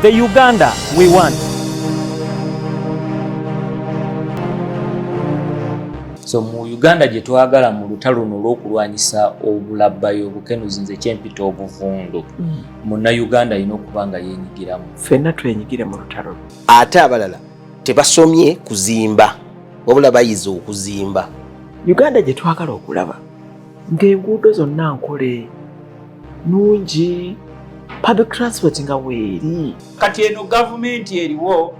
The Uganda we want. So mu Uganda gye twagala mu lutalo luno olw'okulwanyisa obulabbayo obukenuzi nze kyempita obuvundu. Munna Uganda alina okuba nga yeenyigiramu. Ffenna twenyigire mu lutalo. Ate abalala tebasomye kuzimba wabula bayize okuzimba. Uganda gye twagala okulaba ng'enguudo zonna nkole nungi, public transport nga weeri. Kati eno gavumenti eriwo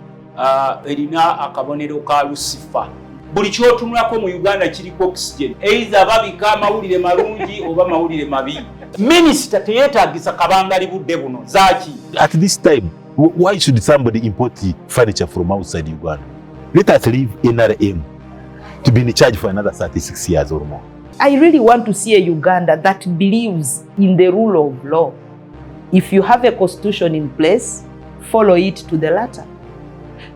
erina akabonero ka Lucifer. Buli kyotunulako mu Uganda kiriko oxygen. Either babika amawulire malungi oba mawulire mabi. Minisita teyeetagisa kabangali budde buno zaki. At this time, why should somebody import furniture from outside Uganda? Let us leave NRM to be in charge for another 36 years or more. I really want to see a Uganda that believes in the rule of law. If you have a constitution in place, follow it to the letter.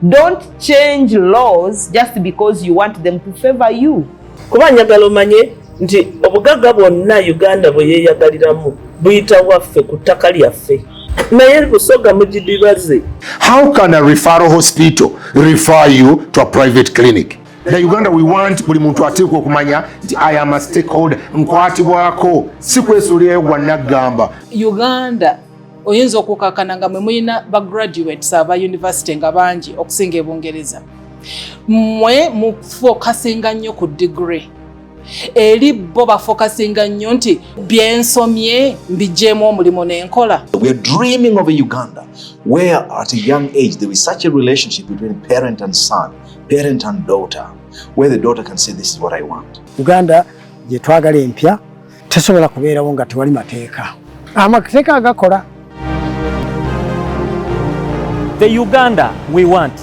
Don't change laws just because you want them to favor you. Kuba njagala omanye nti obugagga bwonna Uganda bwe yeeyagaliramu buyita waffe ku ttaka lyaffe. Naye busoga mugidibaze. How can a referral hospital refer you to a private clinic? The Uganda we want buli muntu ateekwa okumanya nti I am a stakeholder, nkwatibwako si kwesuulirayo gwa naggamba. Uganda oyinza okukakana nga mwe mulina ba graduates aba university nga bangi okusinga Ebungereza. Mwe mufokasinga nnyo ku degree. Eri bo bafokasinga nnyo nti byensomye mbijeemu omulimu n'enkola. We are dreaming of a Uganda where at a young age there is such a relationship between parent and son, parent and daughter, where the daughter can say this is what I want. Uganda gye twagala empya tesobola kubeerawo nga tewali mateeka. Amateeka agakola. The Uganda we want.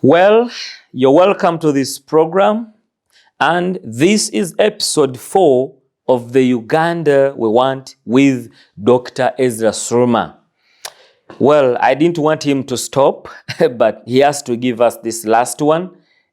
Well, you're welcome to this program, and this is episode 4 of the Uganda we want with Dr. Ezra Suruma. Well, I didn't want him to stop, but he has to give us this last one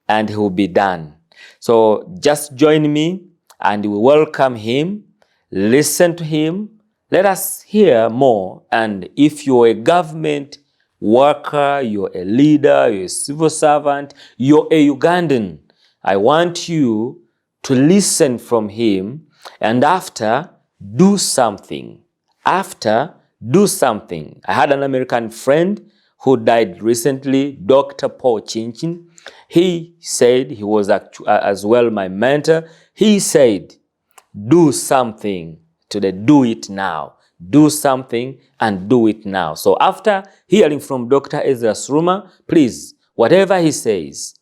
and he will be done. So just join me and we welcome him, listen to him, let us hear more. And if you're a government worker, you're a leader, you're a civil servant, you're a Ugandan, I want you to listen from him and after, do something. After, do something. I had an American friend who died recently, Dr. Paul Chinchin. He said, he was as well my mentor, he said, do something today, do it now. Do something and do it now. So after hearing from Dr. Ezra Suruma, please, whatever he says,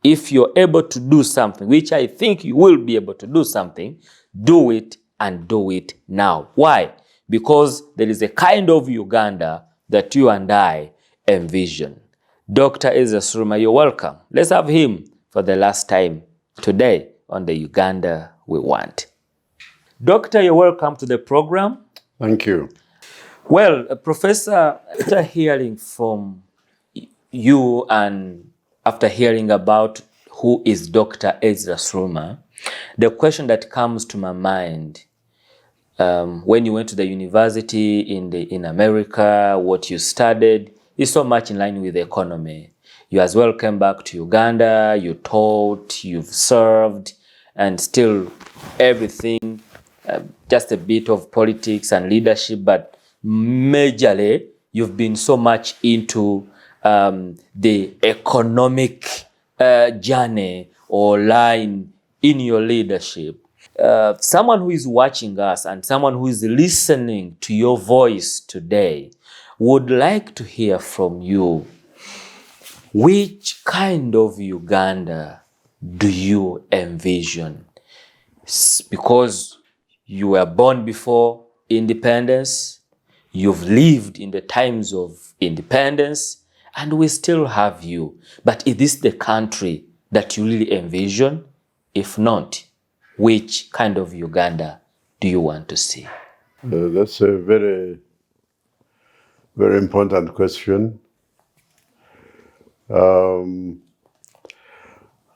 if you're able to do something, which I think you will be able to do something, do it and do it now. Why? Because there is a kind of Uganda that you and I envision. Dr. Ezra Suruma, you're welcome. Let's have him for the last time today on the Uganda we want. Doctor, you're welcome to the program. Thank you. Well, Professor, after hearing from you and after hearing about who is Dr. Ezra Suruma, the question that comes to my mind, when you went to the university in America, what you studied is so much in line with the economy. You as well came back to Uganda, you taught, you've served, and still everything, just a bit of politics and leadership, but majorly you've been so much into the economic journey or line in your leadership. Someone who is watching us and someone who is listening to your voice today would like to hear from you. Which kind of Uganda do you envision? Because you were born before independence, you've lived in the times of independence, and we still have you. But is this the country that you really envision? If not, which kind of Uganda do you want to see? That's a very, very important question.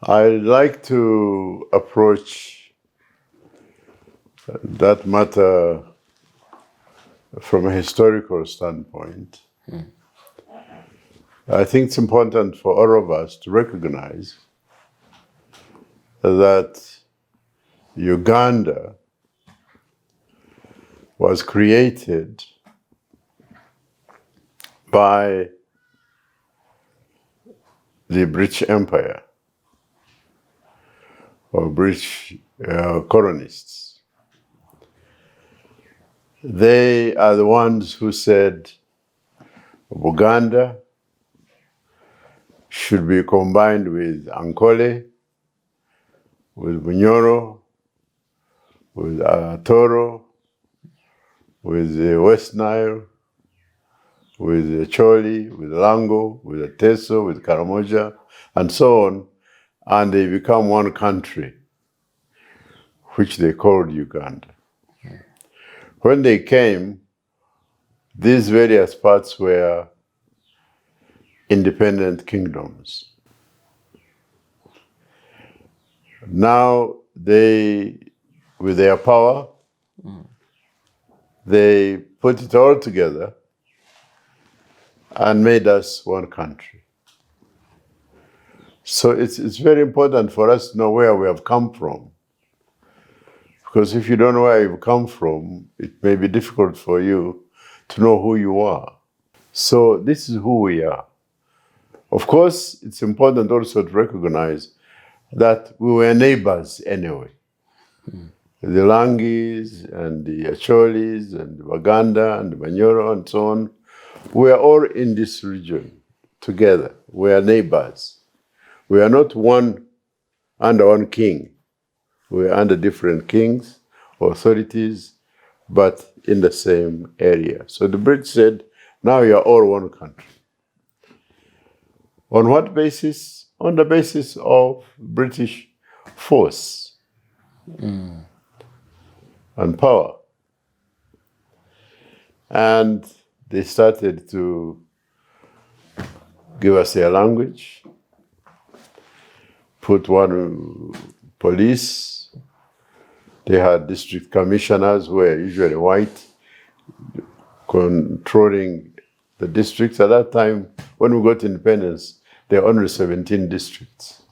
I like to approach that matter from a historical standpoint. I think it's important for all of us to recognize that Uganda was created by the British Empire or British colonists. They are the ones who said Uganda should be combined with Ankole, with Bunyoro, with Toro, with the West Nile, with the Choli, with Lango, with the Teso, with Karamoja, and so on, and they become one country, which they called Uganda. When they came, these various parts were independent kingdoms. Now they, with their power, they put it all together and made us one country. So it's very important for us to know where we have come from. Because if you don't know where you've come from, it may be difficult for you to know who you are. So this is who we are. Of course, it's important also to recognize that we were neighbors anyway. The Langis and the Acholis and the Waganda and the Banyoro and so on, we are all in this region together. We are neighbors. We are not one under one king. We are under different kings, authorities, but in the same area. So the British said, now you are all one country. On what basis? On the basis of British force and power. And they started to give us their language, put one police. They had district commissioners who were usually white, controlling the districts. At that time, when we got independence, there were only 17 districts.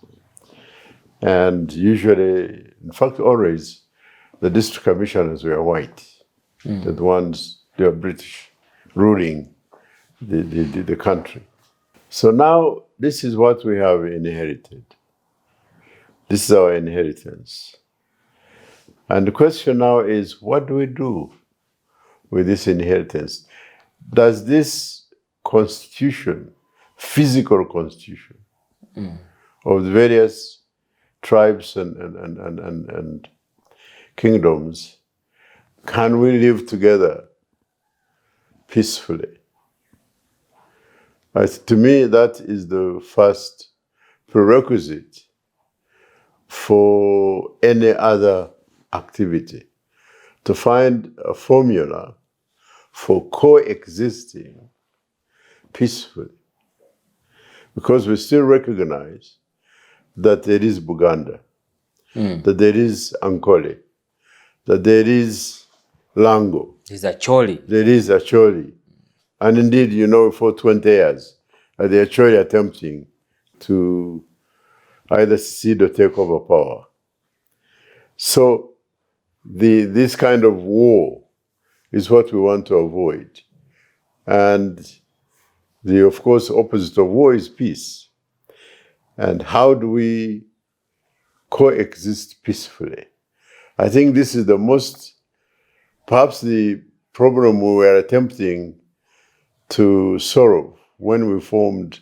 And usually, in fact, always, the district commissioners were white. The ones, they were British, ruling the country. So now, this is what we have inherited. This is our inheritance. And the question now is, what do we do with this inheritance? Does this constitution, physical constitution of the various tribes and kingdoms, can we live together peacefully? To me, that is the first prerequisite for any other activity, to find a formula for coexisting peacefully. Because we still recognize that there is Buganda, that there is Ankole, that there is Lango. There's a Choli. There is a Choli. And indeed, you know, for 20 years, the Acholi attempting to either secede or take over power. So this kind of war is what we want to avoid. And of course, opposite of war is peace. And how do we coexist peacefully? I think this is perhaps the problem we were attempting to solve when we formed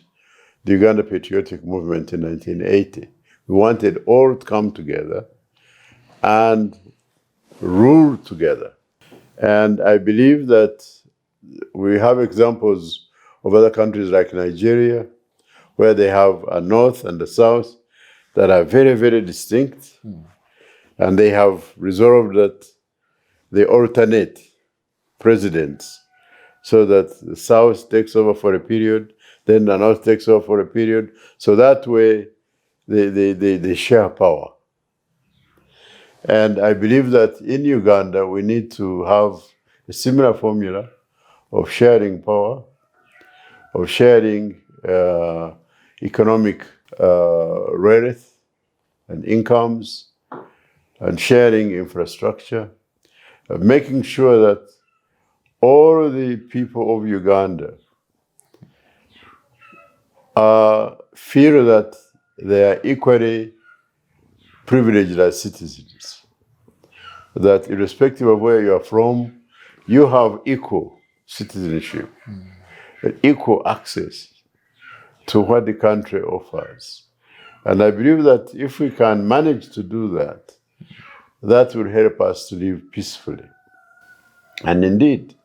the Uganda Patriotic Movement in 1980. We wanted all to come together and rule together. And I believe that we have examples of other countries like Nigeria, where they have a north and a south that are very, very distinct. And they have resolved that they alternate presidents so that the south takes over for a period, then the north takes over for a period. So that way, they share power. And I believe that in Uganda, we need to have a similar formula of sharing power, of sharing economic wealth and incomes, and sharing infrastructure, making sure that all the people of Uganda feel that they are equally privileged as citizens, that irrespective of where you are from, you have equal citizenship, and equal access to what the country offers. And I believe that if we can manage to do that, that will help us to live peacefully. And indeed,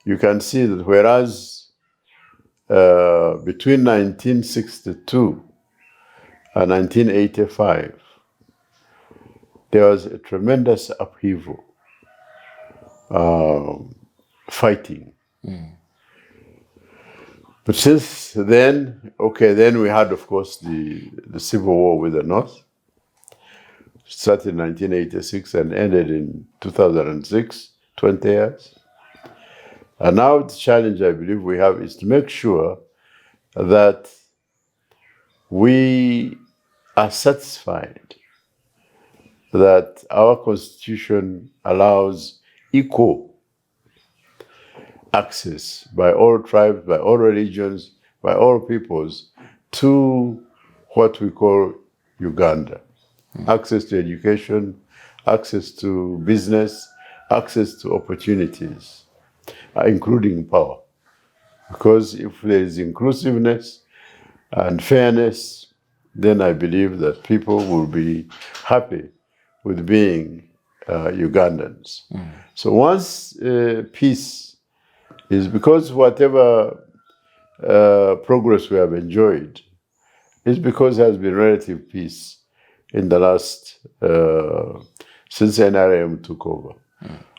you can see that whereas between 1962 and 1985, there was a tremendous upheaval, fighting. But since then, then we had, of course, the Civil War with the North. Started in 1986 and ended in 2006, 20 years. And now the challenge I believe we have is to make sure that we are satisfied that our constitution allows equal access by all tribes, by all religions, by all peoples to what we call Uganda. Access to education, access to business, access to opportunities, including power. Because if there is inclusiveness and fairness, then I believe that people will be happy with being Ugandans. So once peace is, because whatever progress we have enjoyed is because there has been relative peace in the last, since NRM took over.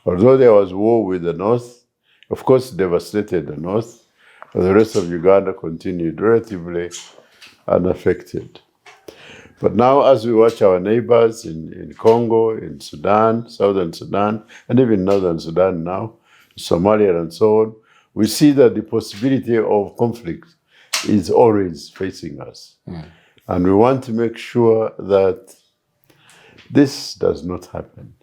Although there was war with the North, of course devastated the North, but the rest of Uganda continued relatively unaffected. But now as we watch our neighbors in Congo, in Sudan, Southern Sudan, and even Northern Sudan now, Somalia and so on, we see that the possibility of conflict is always facing us. And we want to make sure that this does not happen.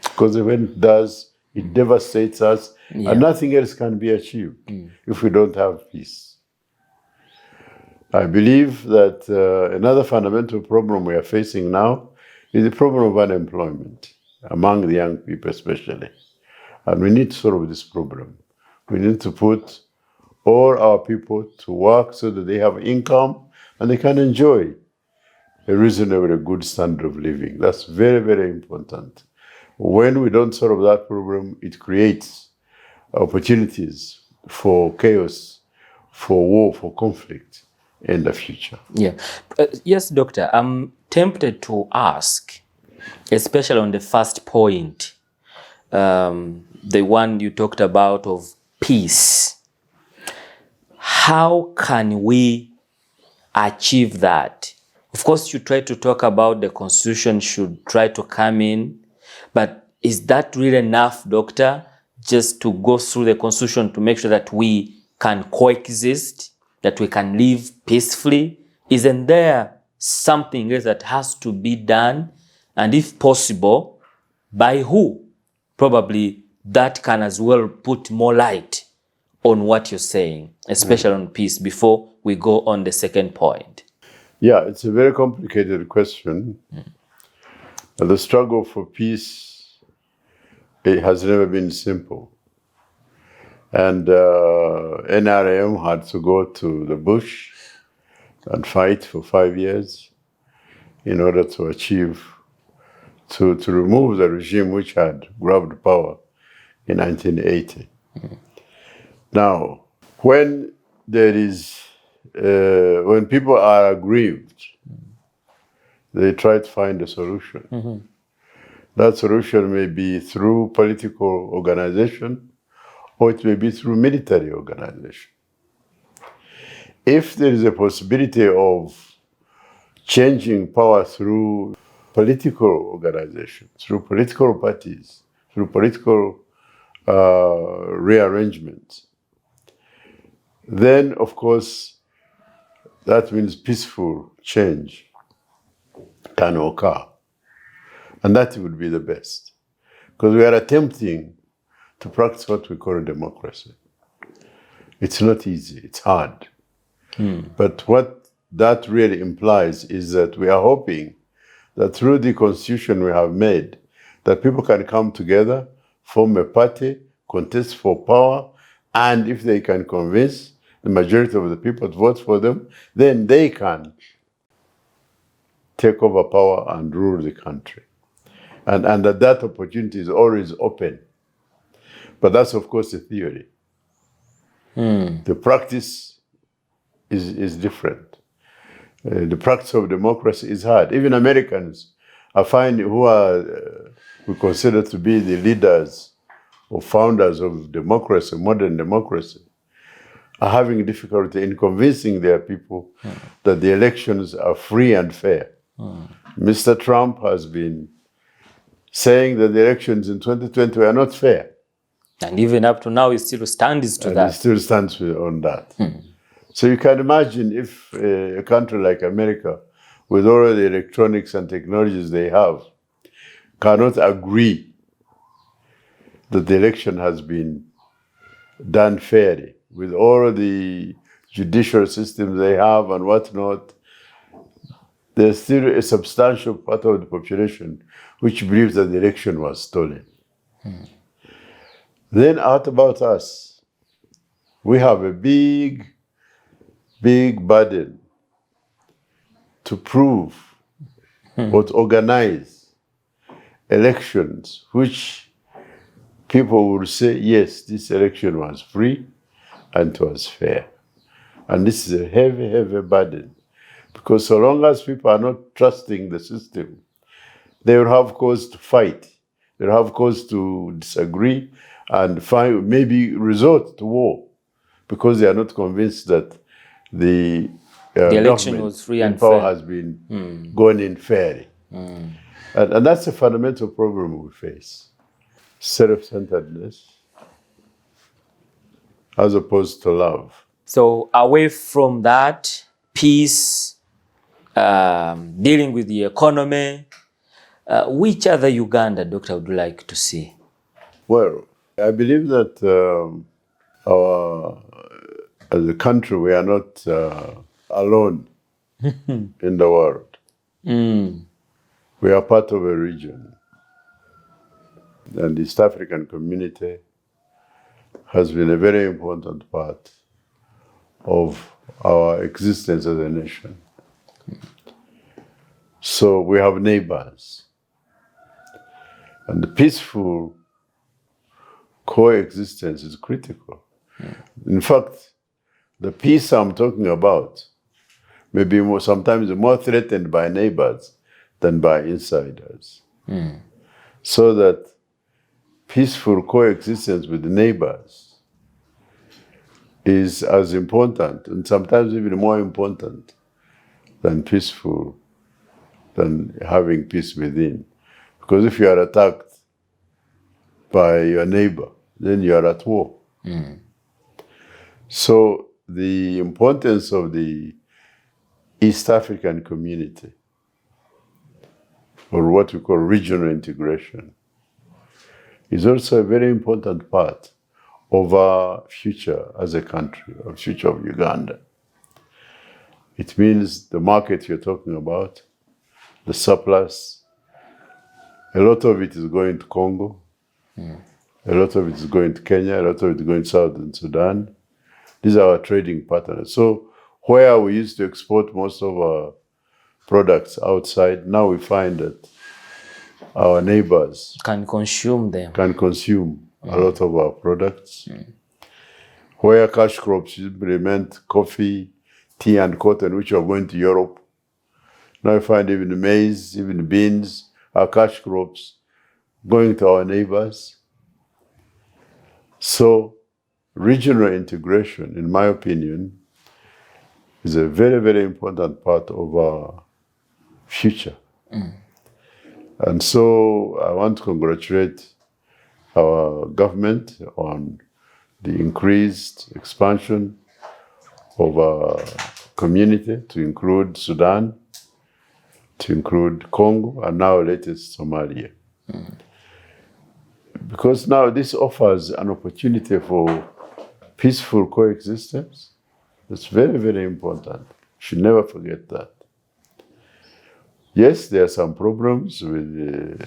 Because when it does, it devastates us, and nothing else can be achieved if we don't have peace. I believe that another fundamental problem we are facing now is the problem of unemployment, among the young people especially. And we need to solve this problem. We need to put all our people to work so that they have income and they can enjoy a reasonably good standard of living. That's very, very important. When we don't solve that problem, it creates opportunities for chaos, for war, for conflict in the future. Yes, Doctor, I'm tempted to ask, especially on the first point, the one you talked about of peace. How can we achieve that? Of course, you try to talk about the constitution should try to come in, but is that really enough, Doctor, just to go through the constitution to make sure that we can coexist, that we can live peacefully? Isn't there something else that has to be done? And if possible, by who? Probably that can as well put more light on what you're saying, especially on peace, before we go on the second point. Yeah, it's a very complicated question. The struggle for peace, it has never been simple. And NRM had to go to the bush and fight for 5 years in order to achieve, to remove the regime which had grabbed power in 1980. Now, when there is, when people are aggrieved, they try to find a solution. That solution may be through political organization, or it may be through military organization. If there is a possibility of changing power through political organizations, through political parties, through political rearrangements, then of course that means peaceful change can occur. And that would be the best. Because we are attempting to practice what we call democracy. It's not easy, it's hard. But what that really implies is that we are hoping that through the constitution we have made, that people can come together, form a party, contest for power, and if they can convince the majority of the people to vote for them, then they can take over power and rule the country. And that opportunity is always open. But that's, of course, the theory. The practice is different. The practice of democracy is hard. Even Americans, I find, who are we consider to be the leaders or founders of democracy, modern democracy, are having difficulty in convincing their people that the elections are free and fair. Mr. Trump has been saying that the elections in 2020 were not fair. And even up to now, he still stands to that. He still stands on that. So you can imagine if a country like America, with all the electronics and technologies they have, cannot agree that the election has been done fairly, with all the judicial systems they have and whatnot, there's still a substantial part of the population which believes that the election was stolen. Then what about us? We have a big burden to prove or to organize elections which people will say, yes, this election was free and it was fair. And this is a heavy burden. Because so long as people are not trusting the system, they will have cause to fight. They will have cause to disagree and maybe resort to war because they are not convinced that the election was free and power fair. has been gone in fairly. And that's a fundamental problem we face. Self-centeredness as opposed to love. So away from that, peace, dealing with the economy, which other Uganda, Doctor, would you like to see? Well, I believe that as a country, we are not alone in the world. We are part of a region. And the East African community has been a very important part of our existence as a nation. So we have neighbors. And the peaceful coexistence is critical. In fact, the peace I'm talking about may be sometimes more threatened by neighbors than by insiders. So that peaceful coexistence with neighbors is as important and sometimes even more important than having peace within. Because if you are attacked by your neighbor, then you are at war. So the importance of the East African community, or what we call regional integration, is also a very important part of our future as a country, of future of Uganda. It means the market you're talking about, the surplus, a lot of it is going to Congo, a lot of it is going to Kenya, a lot of it is going to Southern Sudan. These are our trading partners. So where we used to export most of our products outside, now we find that our neighbors can consume them. Can consume a lot of our products. Where cash crops usually meant coffee, tea, and cotton, which are going to Europe. Now we find even maize, even beans, our cash crops going to our neighbors. So regional integration, in my opinion, is a very, very important part of our future. And so I want to congratulate our government on the increased expansion of our community to include Sudan, to include Congo, and now latest Somalia. Because now this offers an opportunity for peaceful coexistence. It's very, very important. Should never forget that. Yes, there are some problems within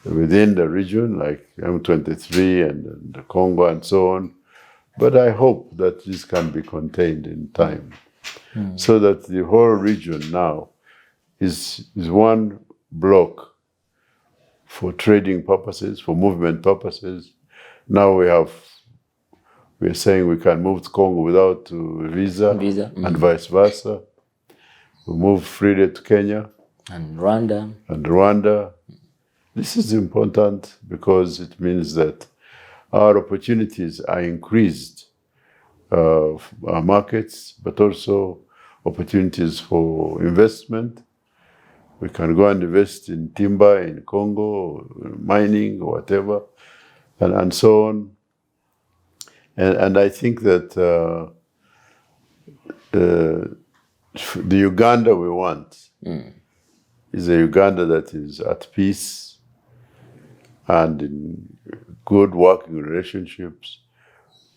the region, like M23 and the Congo and so on. But I hope that this can be contained in time, so that the whole region now is one block for trading purposes, for movement purposes. Now we're saying we can move to Congo without visa. And vice versa. We move freely to Kenya. And Rwanda. This is important because it means that our opportunities are increased, our markets, but also opportunities for investment. We can go and invest in timber in Congo, or mining, or whatever, and so on. And I think that the Uganda we want is a Uganda that is at peace and in good working relationships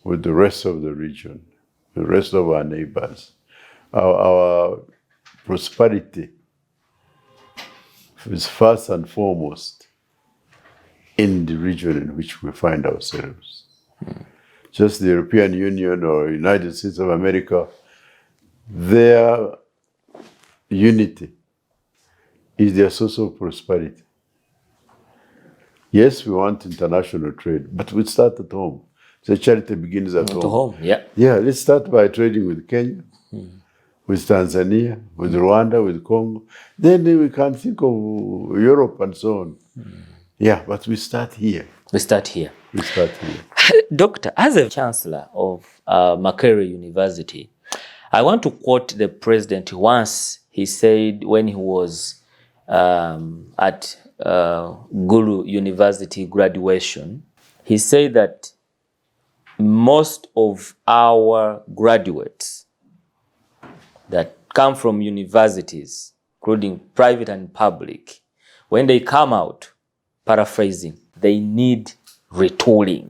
with the rest of the region, the rest of our neighbors. Our prosperity is first and foremost in the region in which we find ourselves. Just the European Union or United States of America, their unity is their source of prosperity. Yes, we want international trade, but we start at home. The charity begins at home. Yeah, let's start by trading with Kenya, with Tanzania, with Rwanda, with Congo. Then we can think of Europe and so on. Yeah, but we start here. Doctor, as a chancellor of Makerere University, I want to quote the president once. He said when he was at Gulu University graduation, he said that most of our graduates that come from universities, including private and public, when they come out, paraphrasing, they need retooling.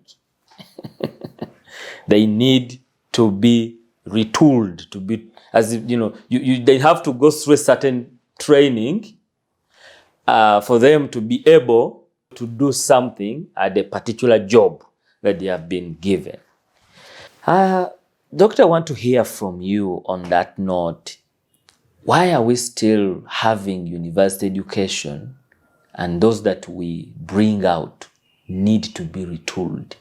They need to be retooled, to be, as if, they have to go through a certain training for them to be able to do something at a particular job that they have been given. Doctor, I want to hear from you on that note. Why are we still having university education and those that we bring out need to be retooled?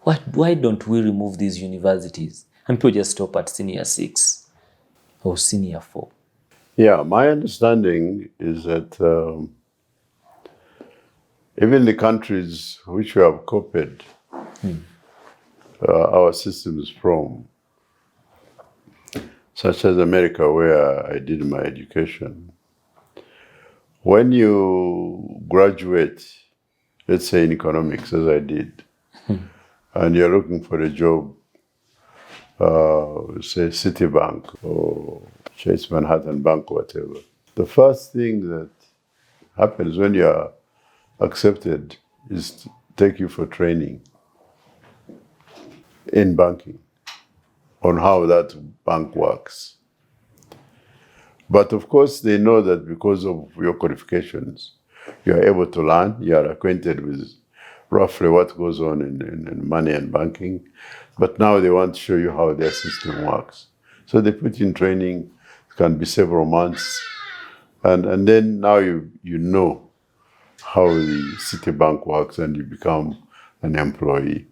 Why don't we remove these universities and people just stop at senior 6 or senior 4? Yeah, my understanding is that even the countries which we have copied our systems from, such as America, where I did my education, when you graduate, let's say in economics, as I did, and you're looking for a job, say Citibank or Chase Manhattan Bank, whatever, the first thing that happens when you are accepted is to take you for training in banking on how that bank works. But of course, they know that because of your qualifications, you are able to learn, you are acquainted with roughly what goes on in money and banking. But now they want to show you how their system works. So they put in training, it can be several months. And then now you know how the Citibank works and you become an employee.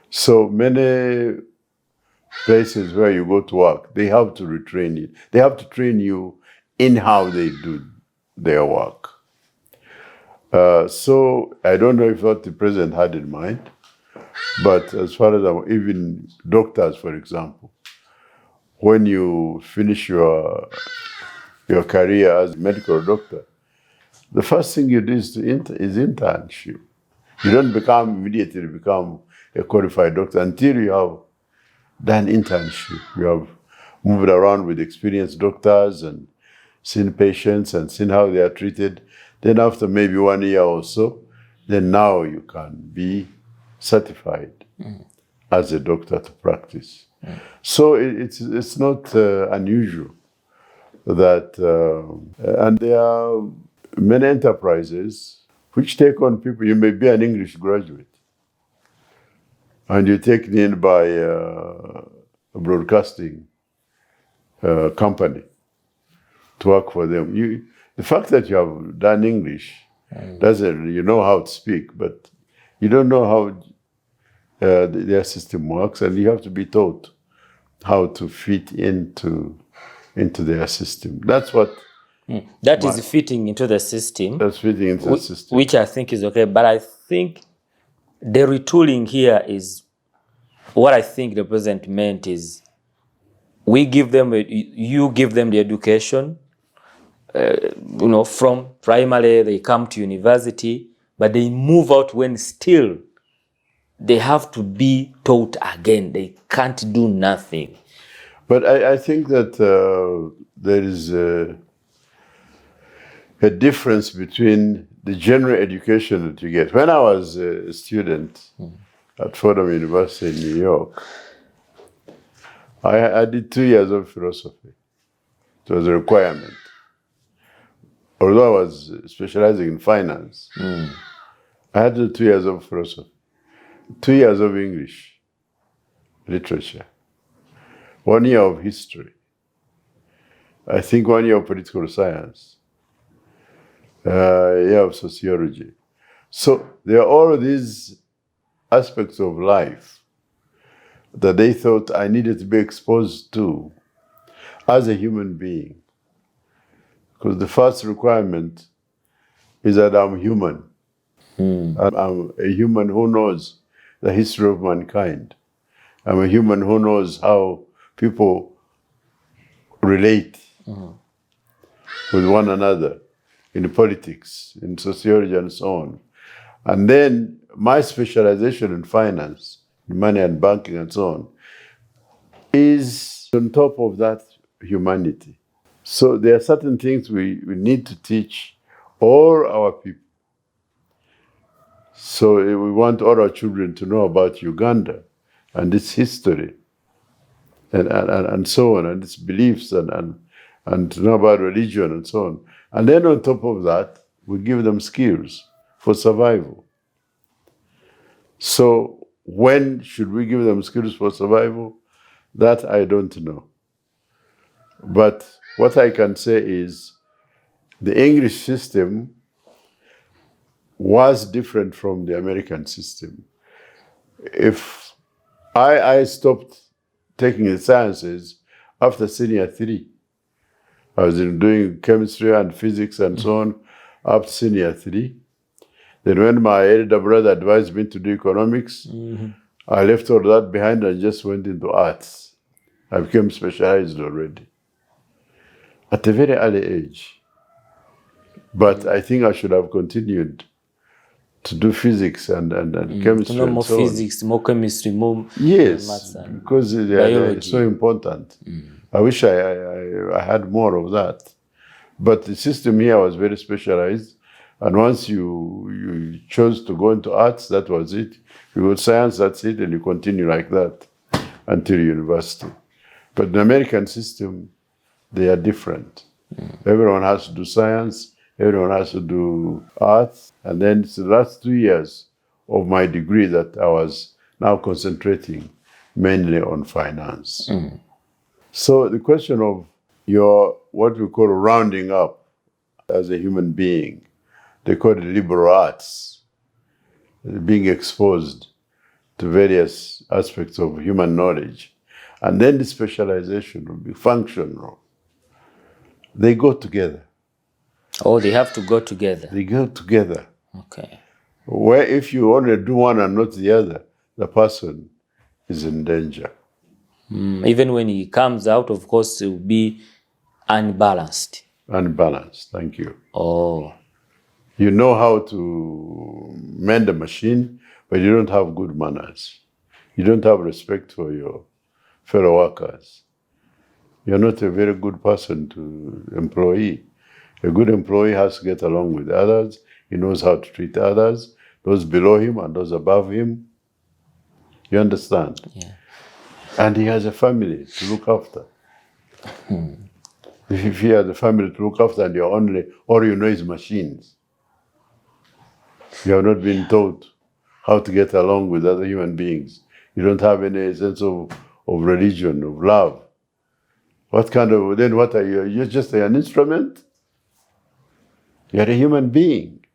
So many places where you go to work, they have to retrain you. They have to train you in how they do their work. So I don't know if what the president had in mind, but as far as even doctors, for example, when you finish your your career as a medical doctor, the first thing you do is internship. You don't immediately become a qualified doctor until you have done internship. You have moved around with experienced doctors and seen patients and seen how they are treated. Then after maybe 1 year or so, then now you can be certified as a doctor to practice. So it's not unusual that, and there are many enterprises which take on people. You may be an English graduate and you're taken in by a broadcasting company to work for them. The fact that you have done English doesn't, you know how to speak, but you don't know how their system works, and you have to be taught how to fit into their system. That's what. That is fitting into the system. That's fitting into the system. Which I think is okay, but I think the retooling here is what I think the president meant is you give them the education, from primary they come to university, but they move out when still they have to be taught again. They can't do nothing. But I think that there is a difference between the general education that you get. When I was a student at Fordham University in New York, I did 2 years of philosophy. It was a requirement. Although I was specializing in finance, I had to do 2 years of philosophy, 2 years of English literature, 1 year of history, I think 1 year of political science, a year of sociology. So there are all these aspects of life that they thought I needed to be exposed to as a human being. Because the first requirement is that I'm human. And I'm a human who knows the history of mankind. I'm a human who knows how people relate with one another in politics, in sociology, and so on. And then my specialization in finance, in money and banking and so on, is on top of that humanity. So there are certain things we need to teach all our people. So we want all our children to know about Uganda and its history and so on, and its beliefs and to know about religion and so on. And then on top of that, we give them skills for survival. So when should we give them skills for survival? That I don't know. But what I can say is the English system was different from the American system. If I stopped taking the sciences after senior 3, I was doing chemistry and physics and so on up to senior 3. Then when my elder brother advised me to do economics, I left all that behind and just went into arts. I became specialized already at a very early age. But I think I should have continued to do physics and chemistry. To know more and so physics, more chemistry, more maths and because they're so important. I wish I had more of that. But the system here was very specialized. And once you chose to go into arts, that was it. You go to science, that's it, and you continue like that until university. But the American system, they are different. Everyone has to do science, everyone has to do arts, and then it's the last 2 years of my degree that I was now concentrating mainly on finance. So the question of your, what we call rounding up as a human being, they call it liberal arts, being exposed to various aspects of human knowledge. And then the specialization will be functional. They go together. Oh, they have to go together. They go together. Okay. Where if you only do one and not the other, the person is in danger. Even when he comes out, of course, it will be unbalanced. Unbalanced, thank you. Oh. You know how to mend a machine, but you don't have good manners. You don't have respect for your fellow workers. You're not a very good person to employee. A good employee has to get along with others. He knows how to treat others, those below him and those above him. You understand? Yeah. And he has a family to look after. If he has a family to look after and all you know is machines, you have not been taught how to get along with other human beings. You don't have any sense of religion, of love. What are you? You're just an instrument? You're a human being.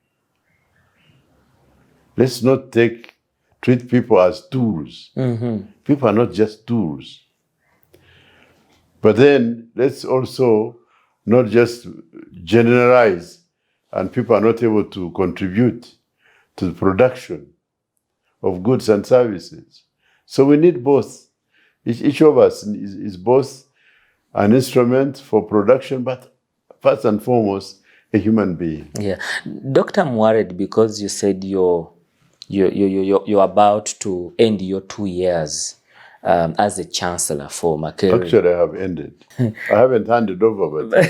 Let's not treat people as tools. People are not just tools. But then let's also not just generalize and people are not able to contribute to the production of goods and services. So we need both. Each of us is both an instrument for production, but first and foremost, a human being. Yeah. Doctor, I'm worried because you said you're about to end your 2 years as a chancellor for Makerere. Actually, I have ended. I haven't handed over, but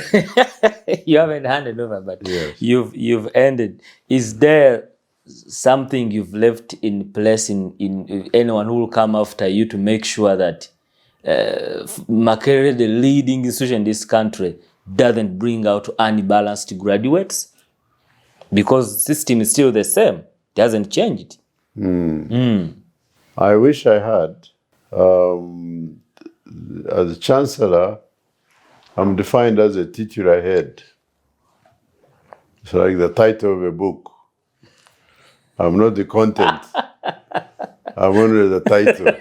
you haven't handed over, but yes. you've ended. Is there something you've left in place in anyone who will come after you to make sure that Makerere, the leading institution in this country, doesn't bring out unbalanced graduates? Because the system is still the same. It hasn't changed. I wish I had. As a chancellor, I'm defined as a titular head. It's like the title of a book. I'm not the content. I'm only the title.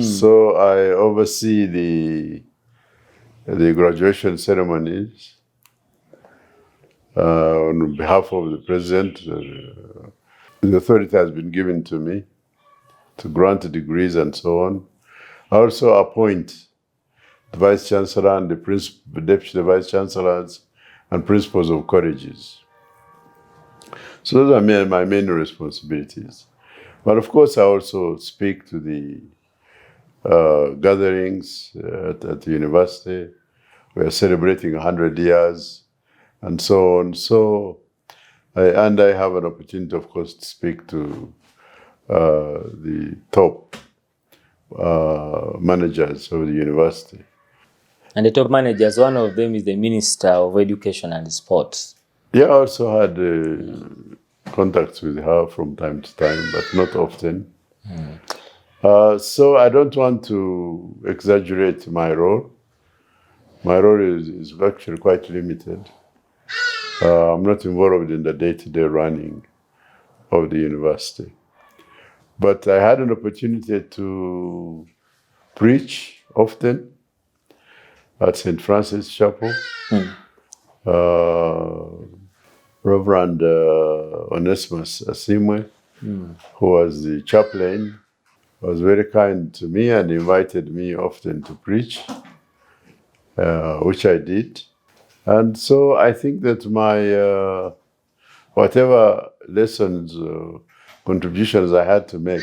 So I oversee the graduation ceremonies on behalf of the president. The authority has been given to me to grant degrees and so on. I also appoint the vice chancellor and the deputy vice chancellors and principals of colleges. So those are my main responsibilities. But of course, I also speak to the gatherings at the university. We are celebrating 100 years and so on. So, I have an opportunity, of course, to speak to the top managers of the university. And the top managers, one of them is the Minister of Education and Sports. Yeah, I also had contacts with her from time to time, but not often. So I don't want to exaggerate my role. My role is actually quite limited. I'm not involved in the day-to-day running of the university. But I had an opportunity to preach often at St. Francis Chapel. Reverend Onesimus Asimwe, who was the chaplain, was very kind to me and invited me often to preach, which I did. And so I think that my, whatever lessons, contributions I had to make,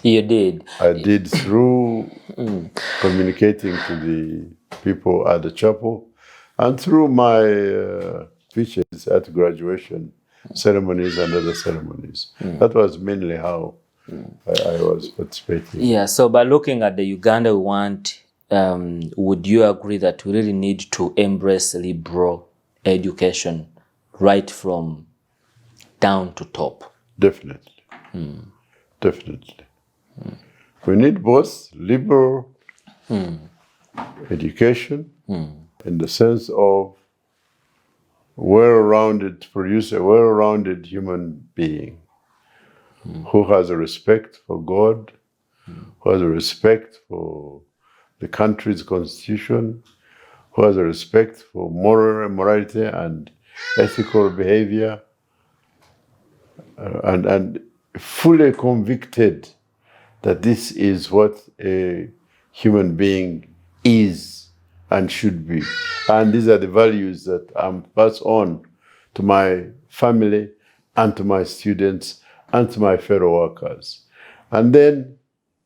you did. I did through communicating to the people at the chapel and through my speeches at graduation ceremonies and other ceremonies. That was mainly how I was participating. Yeah, so by looking at the Uganda we want, would you agree that we really need to embrace liberal education right from down to top? Definitely. Definitely. We need both liberal education in the sense of produce a well-rounded human being who has a respect for God, who has a respect for the country's constitution, who has a respect for morality and ethical behavior, and fully convicted that this is what a human being is and should be. And these are the values that I'm passed on to my family and to my students and to my fellow workers. And then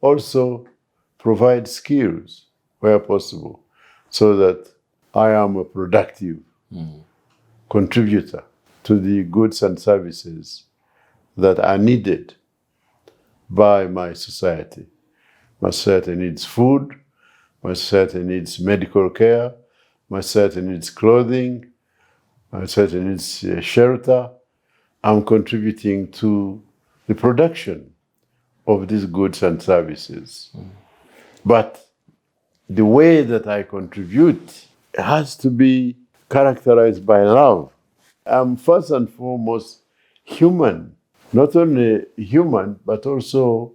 also provide skills where possible so that I am a productive contributor to the goods and services that are needed by my society. My society needs food, my society needs medical care, my society needs clothing, my society needs shelter. I'm contributing to the production of these goods and services. But the way that I contribute has to be characterized by love. I'm first and foremost human, not only human, but also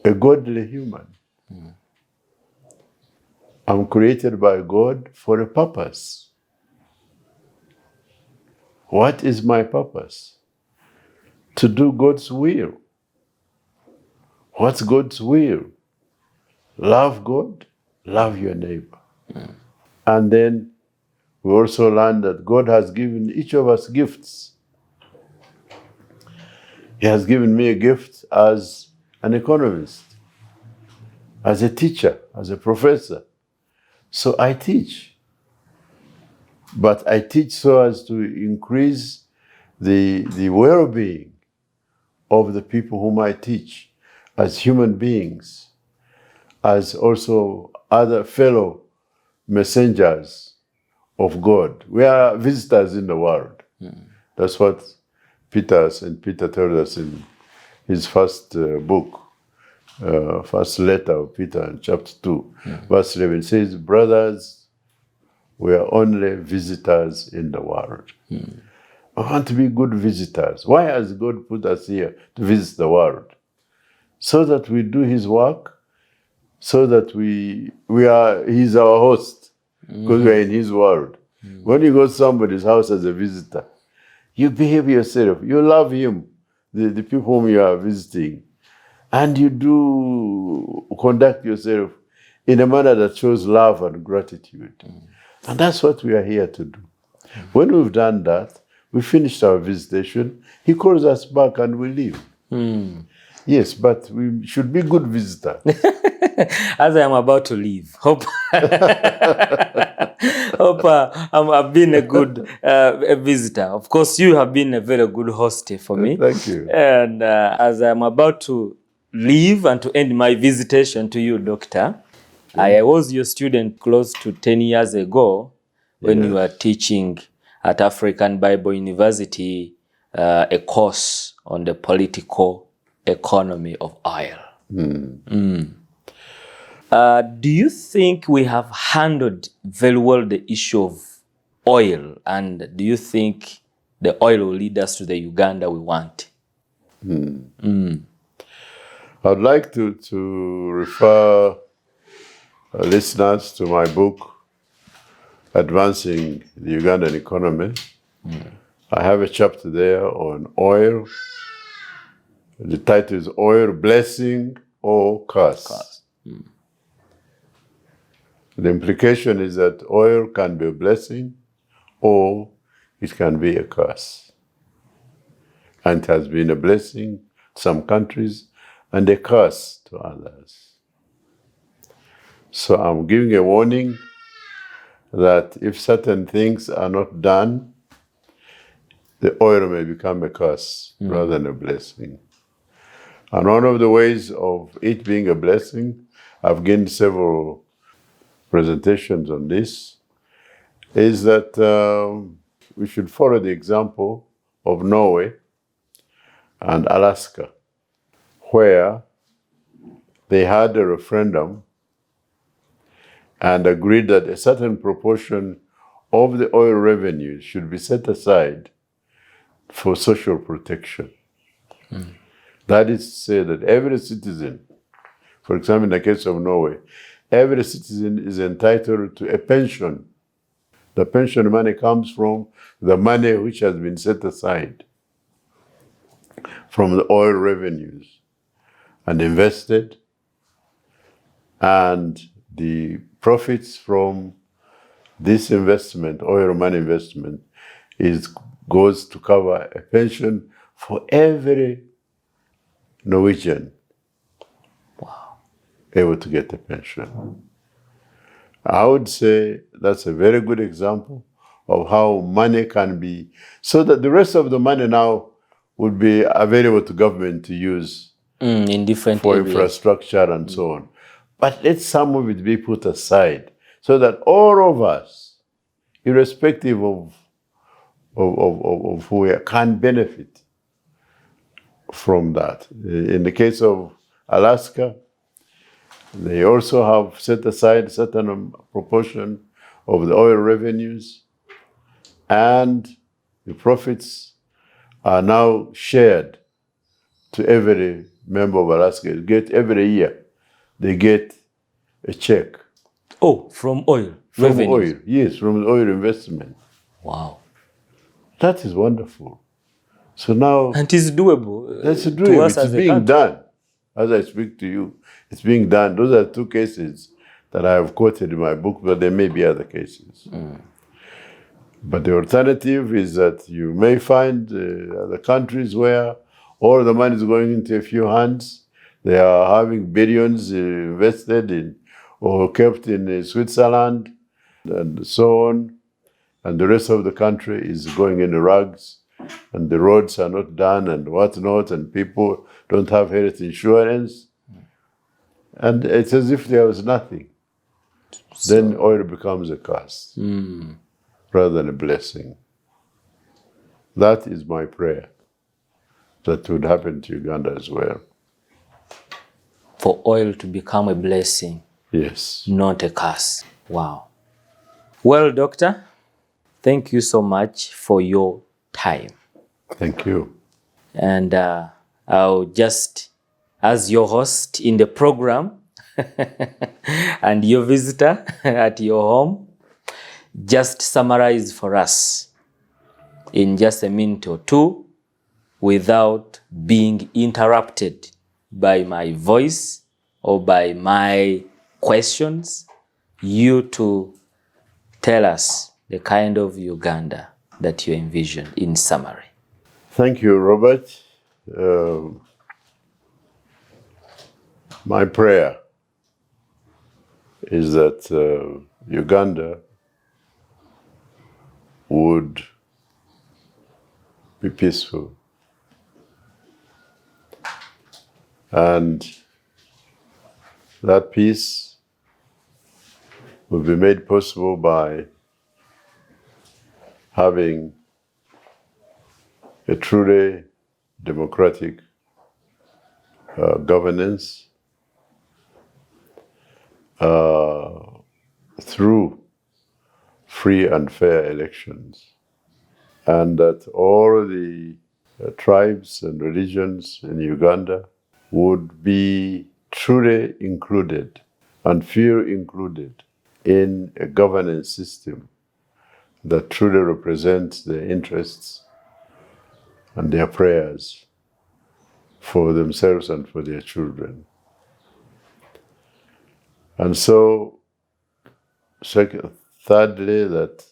a godly human. I'm created by God for a purpose. What is my purpose? To do God's will. What's God's will? Love God, love your neighbor. And then we also learn that God has given each of us gifts. He has given me a gift as an economist, as a teacher, as a professor. So I teach. But I teach so as to increase the well-being of the people whom I teach as human beings, as also other fellow messengers of God. We are visitors in the world. That's what St. Peter told us in his first book, first letter of Peter in chapter 2, verse 11 says, brothers, we are only visitors in the world. I want to be good visitors. Why has God put us here to visit the world? So that we do his work, so that he's our host, because we are in his world. When you go to somebody's house as a visitor, you behave yourself, you love him, the people whom you are visiting, and you do conduct yourself in a manner that shows love and gratitude. And that's what we are here to do. When we've done that, we finished our visitation, he calls us back and we leave. Yes, but we should be good visitors. As I am about to leave, hope I've been a good visitor. Of course, you have been a very good host for me. Thank you. And as I'm about to leave and to end my visitation to you, Doctor, I was your student close to 10 years ago when you were teaching at African Bible University a course on the political economy of oil. Do you think we have handled very well the issue of oil, and do you think the oil will lead us to the Uganda we want? I'd like to refer listeners to my book, Advancing the Ugandan Economy. I have a chapter there on oil. The title is Oil, Blessing or Curse. The implication is that oil can be a blessing or it can be a curse. And it has been a blessing to some countries and a curse to others. So I'm giving a warning that if certain things are not done, the oil may become a curse rather than a blessing. And one of the ways of it being a blessing, I've given several presentations on this, is that we should follow the example of Norway and Alaska, where they had a referendum and agreed that a certain proportion of the oil revenues should be set aside for social protection. That is to say that every citizen, for example, in the case of Norway, every citizen is entitled to a pension. The pension money comes from the money which has been set aside from the oil revenues and invested, and the profits from this investment, oil money investment, goes to cover a pension for every Norwegian able to get a pension. I would say that's a very good example of how money can be, so that the rest of the money now would be available to government to use in different for areas. infrastructure and so on. But let some of it be put aside so that all of us, irrespective of who we are, can benefit from that. In the case of Alaska, they also have set aside a certain proportion of the oil revenues, and the profits are now shared to every member of Alaska. Every year, they get a check. Oh, from oil From revenues. oil, yes, from the oil investment. Wow. That is wonderful. So now, And it's doable. that's To doing. us It's as a being country. done. As I speak to you, it's being done. Those are two cases that I have quoted in my book, but there may be other cases. But the alternative is that you may find other countries where all the money is going into a few hands. They are having billions invested in or kept in Switzerland and so on. And the rest of the country is going in the rags, and the roads are not done and whatnot, and people don't have health insurance. And it's as if there was nothing. Then oil becomes a curse rather than a blessing. That is my prayer, that would happen to Uganda as well. For oil to become a blessing, Yes. not a curse. Wow. Well, Doctor, thank you so much for your time. Thank you. And I'll just, as your host in the program and your visitor at your home, just summarize for us in just a minute or two without being interrupted by my voice or by my questions, you to tell us the kind of Uganda that you envision in summary. Thank you, Robert. My prayer is that Uganda would be peaceful, and that peace will be made possible by having a truly democratic governance through free and fair elections, and that all the tribes and religions in Uganda would be truly included and feel included in a governance system that truly represents their interests and their prayers for themselves and for their children. And so, thirdly, that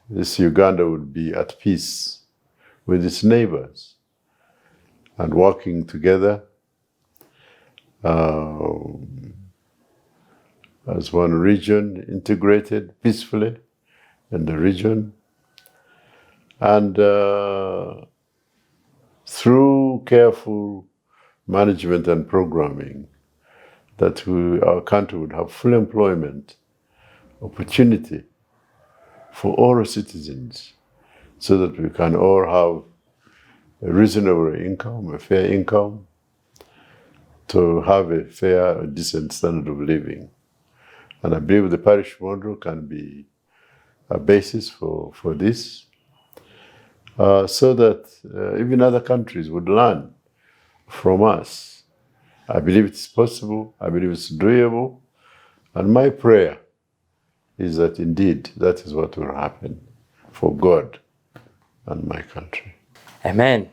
this Uganda would be at peace with its neighbors and working together as one region, integrated peacefully in the region, and through careful management and programming, that our country would have full employment opportunity for all citizens, so that we can all have a reasonable income, a fair income, to have a fair, decent standard of living. And I believe the parish model can be a basis for this, so that even other countries would learn from us. I believe it's possible, I believe it's doable, and my prayer is that indeed that is what will happen for God and my country. Amen.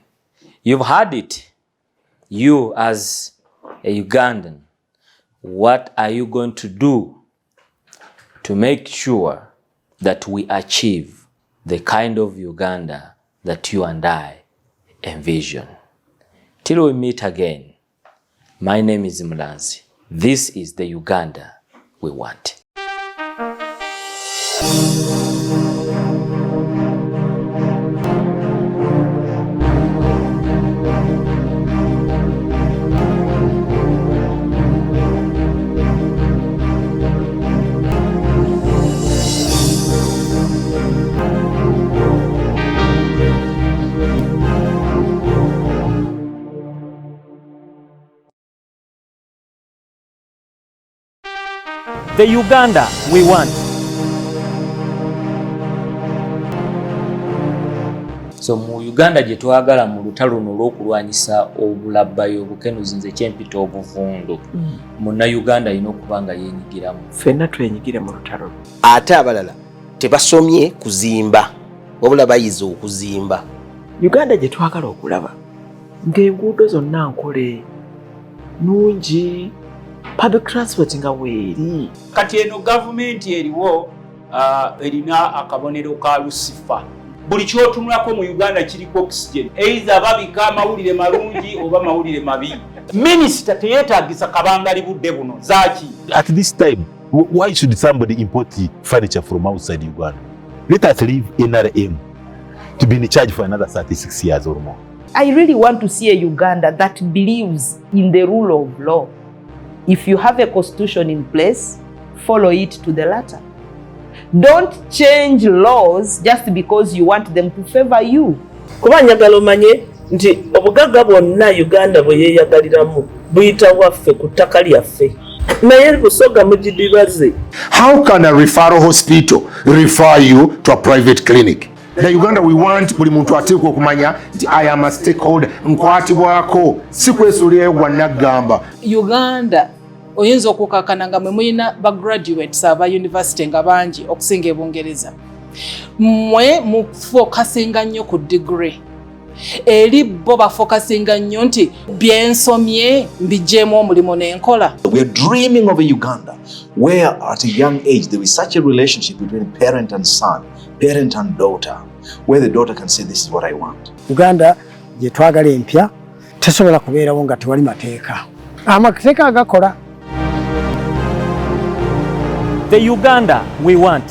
You've heard it. You as a Ugandan, what are you going to do to make sure that we achieve the kind of Uganda that you and I envision. Till we meet again, my name is Mulanzi. This is the Uganda we want. The Uganda we want. So mu Uganda gye twagala mu lutalo luno olw'okulwanyisa obulabbayo obukenuzi nze kyempita obuvundu. Munna Uganda alina okuba nga yeenyigiramu. Ffenna twenyigire mu lutalo. Ate abalala tebasomye kuzimba wabula bayize okuzimba. Uganda gye twagala okulaba ng'enguudo zonna nkole nungi, public transport nga weeri. Kati eno gavumenti eriwo erina akabonero ka Lucifer. Buli kyotunulako mu Uganda kiriko oxygen. Either babika amawulire malungi oba mawulire mabi. Minisita teyeetaagisa kabangali budde buno zaaki. At this time, why should somebody import furniture from outside Uganda? Let us leave NRM to be in charge for another 36 years or more. I really want to see a Uganda that believes in the rule of law. If you have a constitution in place, follow it to the letter. Don't change laws just because you want them to favor you. Kuba njagala omanye nti obugagga bwonna Uganda bwe yeeyagaliramu buyita waffe ku ttaka lyaffe. Naye Busoga mugidibaze. How can a referral hospital refer you to a private clinic? The Uganda we want buli muntu ateekwa okumanya nti I am a stakeholder, nkwatibwako si kwesuulira wannagamba. Uganda oyinza okukakana nga mwe mulina bagraduates aba university nga bangi okusinga ebungereza. Mwe mufokasinga nnyo ku degree. Eri bo bafokasinga nnyo nti byensomye mbijeemu omulimu n'enkola. We are dreaming of a Uganda where at a young age there is such a relationship between parent and son, parent and daughter, where the daughter can say this is what I want. Uganda gye twagala empya tesobola kubeerawo nga tewali mateeka. Amateeka agakola. The Uganda we want.